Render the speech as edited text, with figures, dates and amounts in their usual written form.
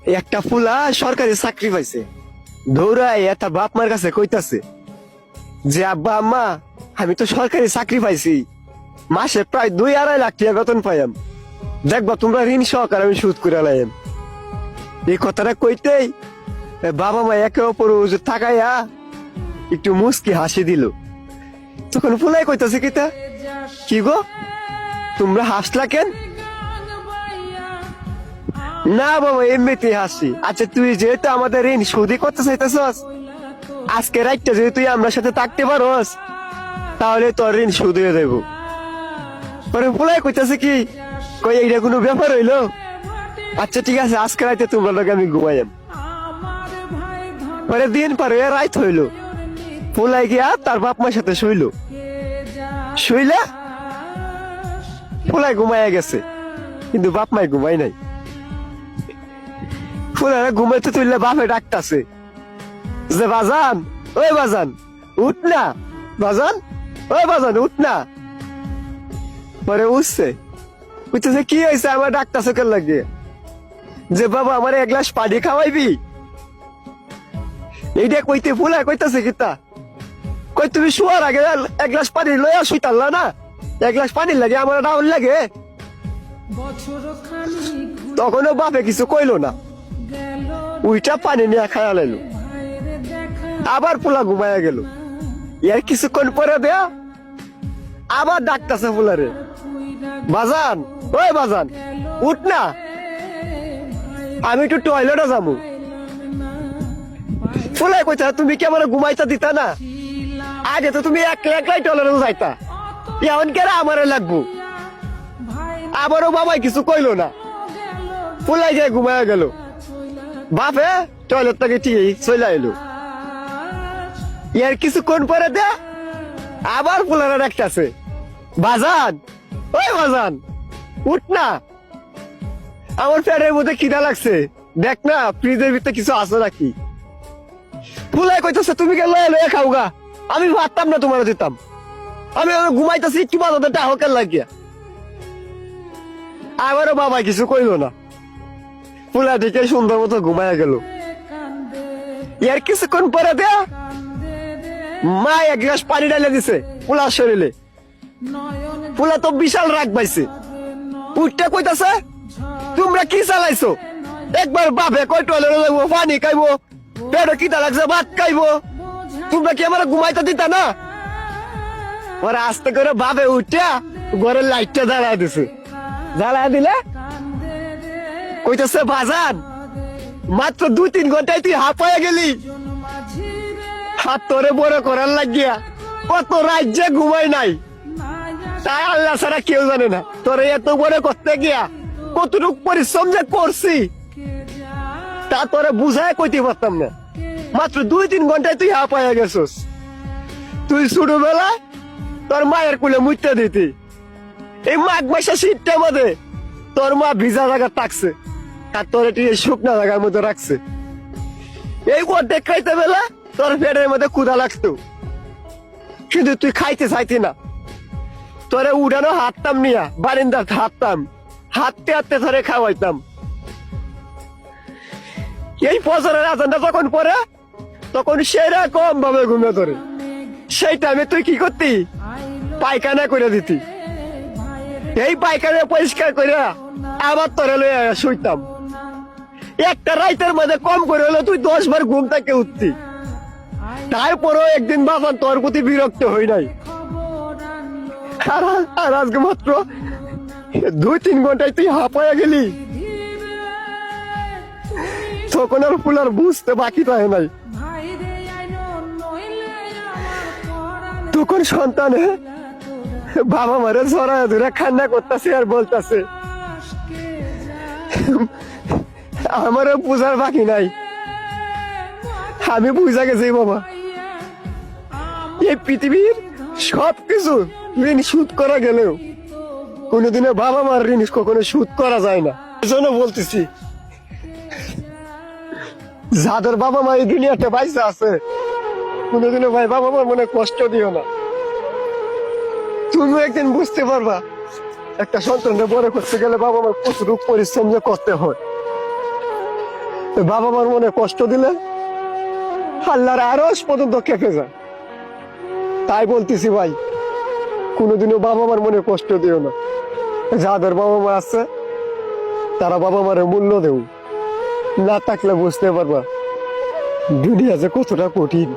একটা ফুলা সরকারি চাকরি পাইছে, দৌড়ায় একটা বাপ মার কাছে কইতাছে যে আব্বা আম্মা আমি তো সরকারি চাকরি পাইছি, মাসে প্রায় 2-2.5 লাখ টাকা বেতন পাইম, দেখবা তোমরা ঋণ সহকারে আমি সুদ করে লাইম। এই কথাটা কইতেই বাবা মা একে অপর তাকাইয়া একটু মুস্কি হাসি দিল। তখন ফুলাই কইতাছে কিতা, কি গো তোমরা হাসলা কেন? না বাবা এমনিতে হাসি। আচ্ছা তুই যেহেতু আমাদের ঋণ সুদি করতে চাইতেছস, আজকে রাইটটা যদি তুই আমরা সাথে থাকতে পারস তাহলে তোর ঋণ সুদ হয়ে যাবো। পরে ফুলাই কইতাছে কি, কই এইটা কোনো ব্যাপার হইলো? আচ্ছা ঠিক আছে আজকে রাইতে তোমরা লোক আমি ঘুমাইম। পরে দিন পরে রাইত হইলো, ফুলাই গিয়া তার বাপ মার সাথে শুইলো। শুইলা ফুলাই ঘুমাইয়া গেছে, কিন্তু বাপ মাই ঘুমাই নাই। ফুলারা ঘুমাইতে তুললে বাপে ডাকতাছে যে বাজান, ওই বাজান উঠ না, বাজান ওই বাজান উঠ না। পরে উঠছে, বুঝতেছে কি হয়েছে আমার ডাকতাছে কেন লাগে, যে বাবা আমার 1 গ্লাস পানি খাওয়াইবি। এইটা কইতে ফুলা কইতাছে কিতা, কই তুমি শোয়ার আগে 1 গ্লাস পানি লইয়া শুইতাল্লা না, 1 গ্লাস পানির লাগে আমার ডাউন লাগে। তখনও বাপে কিছু কইলো না, উইটা পানি নিয়ে খায়া লাইলো। আবার পোলা ঘুমাইয়া গেল। এর কিছুক্ষণ পরে দেয়া আবার ডাকতাছে ফুলারে, বাজান ওই বাজান উঠ না, আমি একটু টয়লেটে যাবো। ফুলাই কইতা তুমি কি আমার ঘুমাইতা দিতা না, আগে তো তুমি একলাই টয়লেটে যাইতা, এখন কেরা আমারে লাগবো। আবারও বাবাই কিছু কইলো না, ফুলাই গিয়ে ঘুমাইয়া গেল। বাপে টয়লেট থেকে ঠিক চলে এলো। এর কিছুক্ষণ পরে দে আবার ফুলারা ডাকতেছে, বাজান ওই বাজান উঠ না, আমার পেটের মধ্যে খিদা লাগছে, দেখ না ফ্রিজের ভিতরে কিছু আছে নাকি। ফুলাই কইতেছে তুমি কে লয়ে লয়ে খাও গা, আমি ভাবতাম না তোমার দিতাম, আমি ঘুমাইতেছি একটু বাজাতে টাহকের লাগিয়া। আবারও বাবা কিছু কইলো না, ফুলা দিকে সুন্দর মতো ঘুমাইয়া গেল। এর কিছুক্ষণ পরে দেয়া মা 1 গ্লাস পানি ঢালে দিছে ফুলার শরীরে। ফুলা তো বিশাল রাগ পাইছে, উঠতে কইতাছে তোমরা কি চালাইছো, একবার বাপে কই টয়লেটে যাবো, পানি খাইবো, পেটে খিদা লাগছে ভাত খাইবো, তোমরা কি আমার ঘুমাইতে দিতা না। ওরা আস্তে করে বাপে উঠিয়া ঘরের লাইটটা জ্বালা দিছে। জ্বালা দিলে কইতেছে বাজান মাত্র 2-3 ঘন্টায় তুই হাঁপাইয়া গেলি, হাত তোরে বড় করার লাগিয়া কত রাজ্যে ঘুমাই নাই, তাই আল্লাহ ছাড়া কেউ জানে না তোরে এত বড় করতে গিয়া কতটুক পরিশ্রম যে করছি তা তোরে বুঝায় কইতে পারতাম না। মাত্র 2-3 ঘন্টায় তুই হাঁপাইয়া গেছস। তুই ছোটবেলা তোর মায়ের কুলে মুইতে দিতি, এই মাঘ মাসের শীতটার মধ্যে তোর মা ভিজা জায়গা থাকছে আর তোর শুকনা জায়গার মধ্যে রাখছে। এই অর্ধেক খাইতে বেলা তোর পেটের মধ্যে ক্ষুধা লাগতো, কিন্তু তুই খাইতে চাইতি না। তোরে উড়ানো হাততাম নিয়া বারিন্দার হাততাম, হাঁটতে হাঁটতে ধরে খাওয়াইতাম। এই বছরের আজানটা যখন পরে তখন সেরা কম ভাবে ঘুমিয়ে ধরে, সেই টাইমে তুই কি করতি, পায়খানা করে দিতি। এই পায়খানা পরিষ্কার করে আবার তোরে লইয়া শুইতাম। একটা রাইতের মধ্যে কম করে হলো তুই 10 বার ঘুম থেকে উঠতি। তারপরেও একদিন বাবা তোর প্রতি বিরক্ত হই নাই, আর আজকে মাত্র 2-3 ঘন্টায় তুই হাঁপাইয়া গেলি। তখন আর ফুলার বুঝতে বাকি থাকে নাই। তখন সন্তানে বাবা মারে জড়ায় ধরে কান্না করতেছে আর বলতেছে আমারও বুঝার বাকি নাই, আমি বুঝা গেছি বাবা এই পৃথিবীর সবকিছু ঋণ শোধ করা গেলেও কোনোদিনও বাবা মার ঋণ কখনো শোধ করা যায় না। এজন্য বলতেছি যাদের বাবা মা এই দুনিয়াতে বাইসা আছে কোনোদিনও ভাই বাবা মার মনে কষ্ট দিও না। তুমি একদিন বুঝতে পারবা একটা সন্তানকে বড় করতে গেলে বাবা মার কতটুকু পরিশ্রম যে করতে হয়। ওই বাবা মার মনে কষ্ট দিলে আল্লাহর আরশ পর্যন্ত কেঁপে যায়। তাই বলতেছি ভাই, কোনোদিনও বাবা মার মনে কষ্ট দিও না। যাদের বাবা মা আছে তারা বাবা মারের মূল্য দেও, না থাকলে বুঝতে পারবা দুনিয়া যে কতটা কঠিন।